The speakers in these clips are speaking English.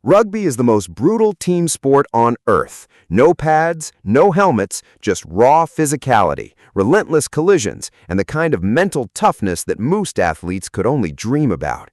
Rugby is the most brutal team sport on earth. No pads, no helmets, just raw physicality, relentless collisions, and the kind of mental toughness that most athletes could only dream about.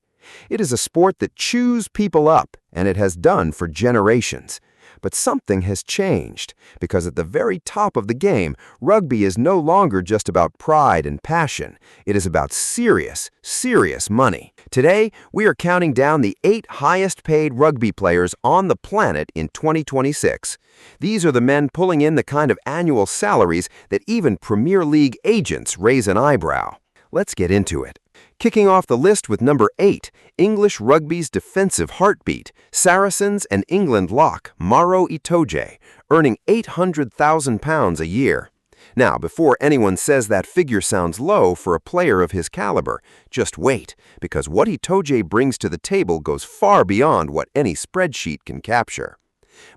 It is a sport that chews people up, and it has done for generations. But something has changed, because at the very top of the game, rugby is no longer just about pride and passion. It is about serious, serious money. Today, we are counting down the 8 highest-paid rugby players on the planet in 2026. These are the men pulling in the kind of annual salaries that even Premier League agents raise an eyebrow. Let's get into it. Kicking off the list with number 8, English rugby's defensive heartbeat, Saracens and England lock Maro Itoje, earning £800,000 a year. Now, before anyone says that figure sounds low for a player of his caliber, just wait, because what Itoje brings to the table goes far beyond what any spreadsheet can capture.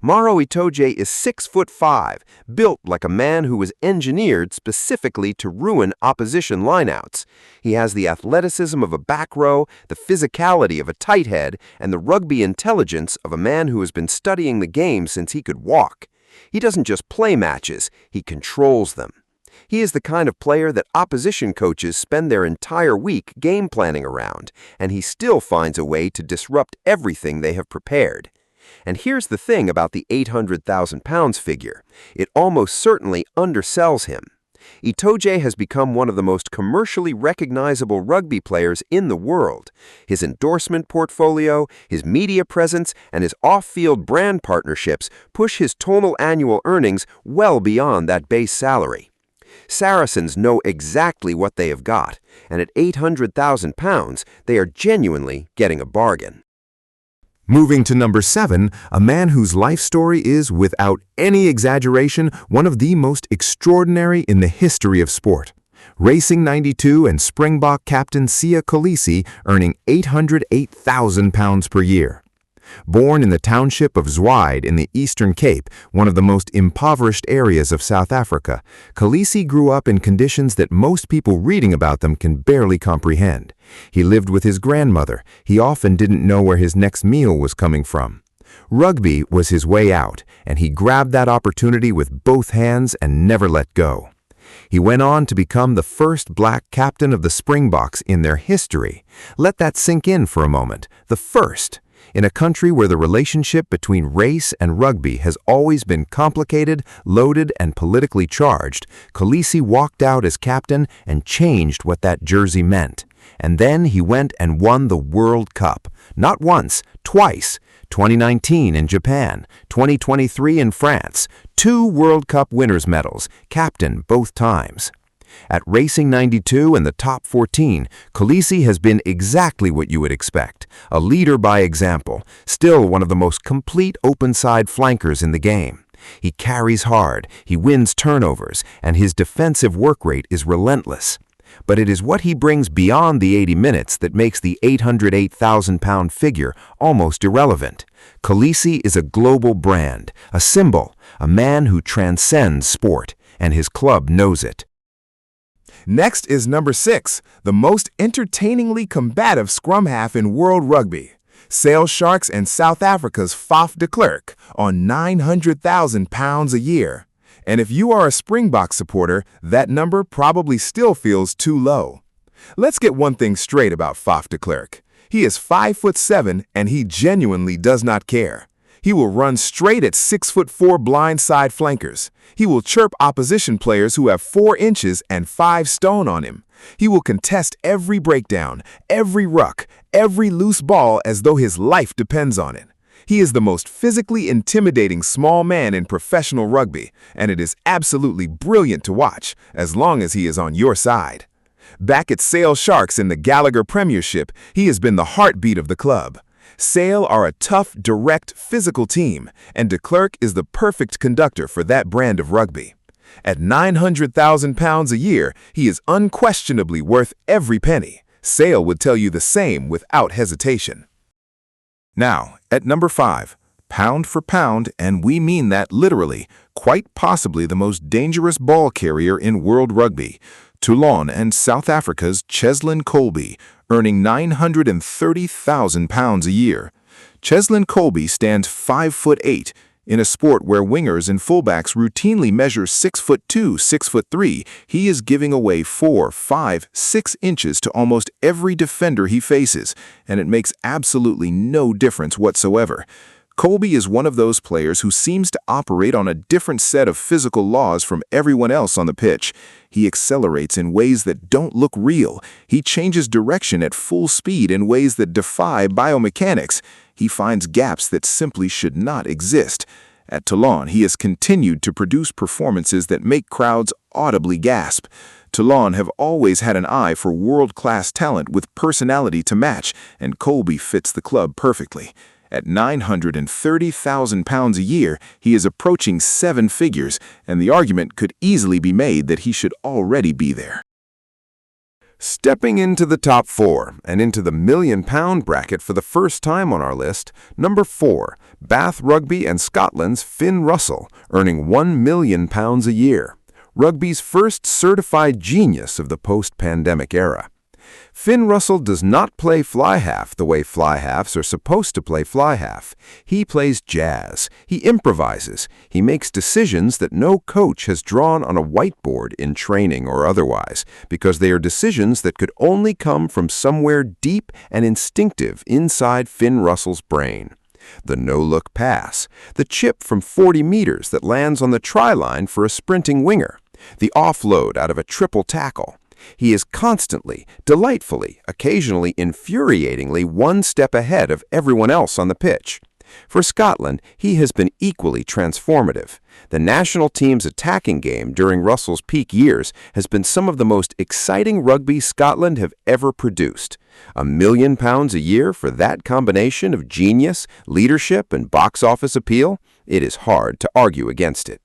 Maro Itoje is 6'5", built like a man who was engineered specifically to ruin opposition lineouts. He has the athleticism of a back row, the physicality of a tight head, and the rugby intelligence of a man who has been studying the game since he could walk. He doesn't just play matches, he controls them. He is the kind of player that opposition coaches spend their entire week game planning around, and he still finds a way to disrupt everything they have prepared. And here's the thing about the £800,000 figure. It almost certainly undersells him. Itoje has become one of the most commercially recognizable rugby players in the world. His endorsement portfolio, his media presence, and his off-field brand partnerships push his total annual earnings well beyond that base salary. Saracens know exactly what they have got, and at £800,000, they are genuinely getting a bargain. Moving to number 7, a man whose life story is, without any exaggeration, one of the most extraordinary in the history of sport. Racing 92 and Springbok captain Sia Kolisi earning £808,000 per year. Born in the township of Zwide in the Eastern Cape, one of the most impoverished areas of South Africa, Kolisi grew up in conditions that most people reading about them can barely comprehend. He lived with his grandmother. He often didn't know where his next meal was coming from. Rugby was his way out, and he grabbed that opportunity with both hands and never let go. He went on to become the first black captain of the Springboks in their history. Let that sink in for a moment. The first. In a country where the relationship between race and rugby has always been complicated, loaded, and politically charged, Kolisi walked out as captain and changed what that jersey meant. And then he went and won the World Cup. Not once, twice. 2019 in Japan, 2023 in France. 2 World Cup winners' medals, captain both times. At Racing 92 and the top 14, Kolisi has been exactly what you would expect, a leader by example, still one of the most complete open-side flankers in the game. He carries hard, he wins turnovers, and his defensive work rate is relentless. But it is what he brings beyond the 80 minutes that makes the £808,000 figure almost irrelevant. Kolisi is a global brand, a symbol, a man who transcends sport, and his club knows it. Next is number 6, the most entertainingly combative scrum half in world rugby. Sale Sharks and South Africa's Faf de Klerk on £900,000 a year. And if you are a Springbok supporter, that number probably still feels too low. Let's get one thing straight about Faf de Klerk. He is 5'7" and he genuinely does not care. He will run straight at 6'4" blindside flankers. He will chirp opposition players who have 4 inches and 5 stone on him. He will contest every breakdown, every ruck, every loose ball as though his life depends on it. He is the most physically intimidating small man in professional rugby, and it is absolutely brilliant to watch, as long as he is on your side. Back at Sale Sharks in the Gallagher Premiership, he has been the heartbeat of the club. Sale are a tough, direct, physical team, and de Klerk is the perfect conductor for that brand of rugby. At £900,000 a year, he is unquestionably worth every penny. Sale would tell you the same without hesitation. Now, at number 5, pound for pound, and we mean that literally, quite possibly the most dangerous ball carrier in world rugby, Toulon and South Africa's Cheslin Kolbe, earning £930,000 a year. Cheslin Kolbe stands 5'8". In a sport where wingers and fullbacks routinely measure 6'2", 6'3", he is giving away 4, 5, 6 inches to almost every defender he faces, and it makes absolutely no difference whatsoever. Kolbe is one of those players who seems to operate on a different set of physical laws from everyone else on the pitch. He accelerates in ways that don't look real. He changes direction at full speed in ways that defy biomechanics. He finds gaps that simply should not exist. At Toulon, he has continued to produce performances that make crowds audibly gasp. Toulon have always had an eye for world-class talent with personality to match, and Kolbe fits the club perfectly. At £930,000 a year, he is approaching 7 figures, and the argument could easily be made that he should already be there. Stepping into the top 4 and into the £1 million bracket for the first time on our list, number 4, Bath Rugby and Scotland's Finn Russell, earning £1 million a year. Rugby's first certified genius of the post-pandemic era. Finn Russell does not play fly-half the way fly-halves are supposed to play fly-half. He plays jazz. He improvises. He makes decisions that no coach has drawn on a whiteboard in training or otherwise, because they are decisions that could only come from somewhere deep and instinctive inside Finn Russell's brain. The no-look pass, the chip from 40 meters that lands on the try line for a sprinting winger, the offload out of a triple tackle. He is constantly, delightfully, occasionally infuriatingly one step ahead of everyone else on the pitch. For Scotland, he has been equally transformative. The national team's attacking game during Russell's peak years has been some of the most exciting rugby Scotland have ever produced. £1 million a year for that combination of genius, leadership, and box office appeal? It is hard to argue against it.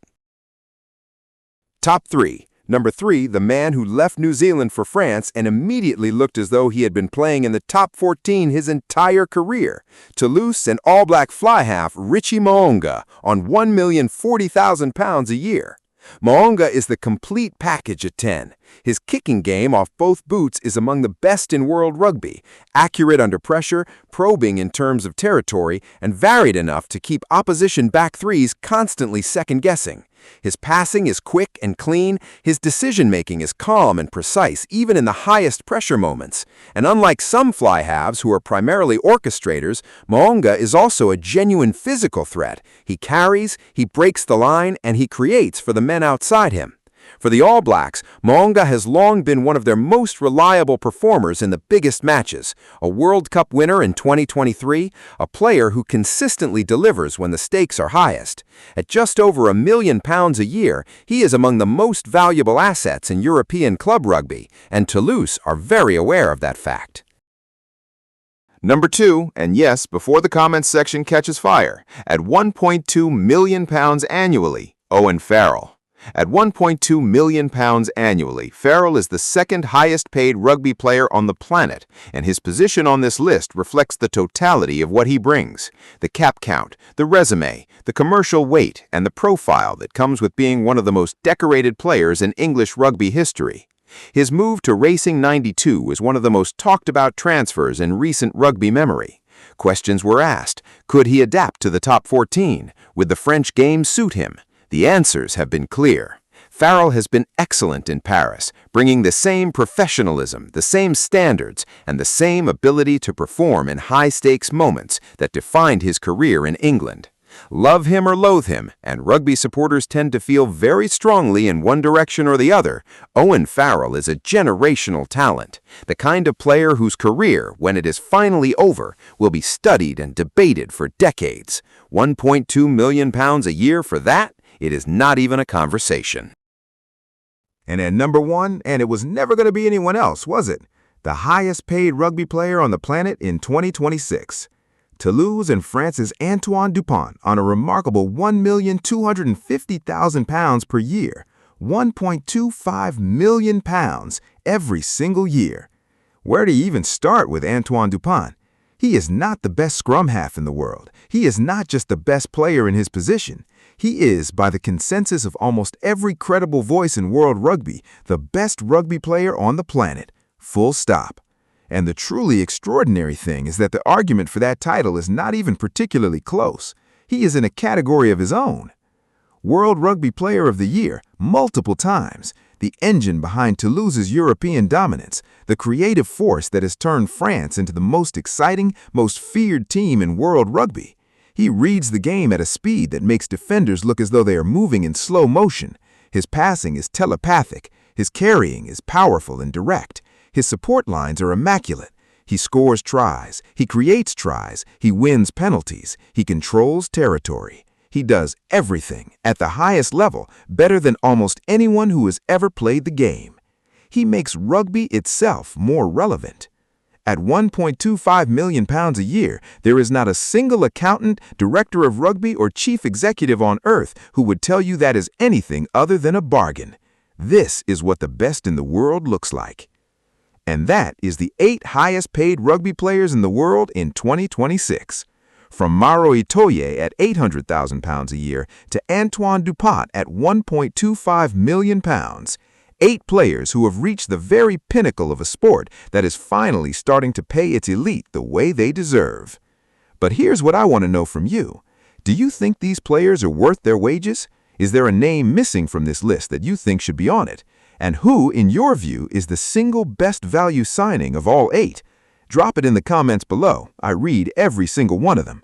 Top 3. Number 3, the man who left New Zealand for France and immediately looked as though he had been playing in the top 14 his entire career. Toulouse and All Black fly-half Richie Mo'unga on £1,040,000 a year. Mo'unga is the complete package at 10. His kicking game off both boots is among the best in world rugby, accurate under pressure, probing in terms of territory, and varied enough to keep opposition back threes constantly second-guessing. His passing is quick and clean, his decision-making is calm and precise even in the highest pressure moments. And unlike some fly-halves who are primarily orchestrators, Mo'unga is also a genuine physical threat. He carries, he breaks the line, and he creates for the men outside him. For the All Blacks, Mo'unga has long been one of their most reliable performers in the biggest matches, a World Cup winner in 2023, a player who consistently delivers when the stakes are highest. At just over £1 million a year, he is among the most valuable assets in European club rugby, and Toulouse are very aware of that fact. Number 2, and yes, before the comments section catches fire, at £1.2 million annually, Owen Farrell. At £1.2 million annually, Farrell is the second highest-paid rugby player on the planet, and his position on this list reflects the totality of what he brings. The cap count, the resume, the commercial weight, and the profile that comes with being one of the most decorated players in English rugby history. His move to Racing 92 is one of the most talked-about transfers in recent rugby memory. Questions were asked. Could he adapt to the top 14? Would the French game suit him? The answers have been clear. Farrell has been excellent in Paris, bringing the same professionalism, the same standards, and the same ability to perform in high-stakes moments that defined his career in England. Love him or loathe him, and rugby supporters tend to feel very strongly in one direction or the other, Owen Farrell is a generational talent, the kind of player whose career, when it is finally over, will be studied and debated for decades. £1.2 million a year for that? It is not even a conversation. And at number 1, and it was never going to be anyone else, was it? The highest-paid rugby player on the planet in 2026. Toulouse and France's Antoine Dupont on a remarkable £1,250,000 per year, £1.25 million every single year. Where do you even start with Antoine Dupont? He is not the best scrum half in the world. He is not just the best player in his position. He is, by the consensus of almost every credible voice in world rugby, the best rugby player on the planet. Full stop. And the truly extraordinary thing is that the argument for that title is not even particularly close. He is in a category of his own. World Rugby Player of the Year multiple times, the engine behind Toulouse's European dominance, the creative force that has turned France into the most exciting, most feared team in world rugby. He reads the game at a speed that makes defenders look as though they are moving in slow motion. His passing is telepathic. His carrying is powerful and direct. His support lines are immaculate. He scores tries. He creates tries. He wins penalties. He controls territory. He does everything at the highest level better than almost anyone who has ever played the game. He makes rugby itself more relevant. At £1.25 million a year, there is not a single accountant, director of rugby, or chief executive on earth who would tell you that is anything other than a bargain. This is what the best in the world looks like. And that is the 8 highest paid rugby players in the world in 2026. From Maro Itoye at £800,000 a year to Antoine Dupont at £1.25 million. 8 players who have reached the very pinnacle of a sport that is finally starting to pay its elite the way they deserve. But here's what I want to know from you. Do you think these players are worth their wages? Is there a name missing from this list that you think should be on it? And who, in your view, is the single best value signing of all 8? Drop it in the comments below. I read every single one of them.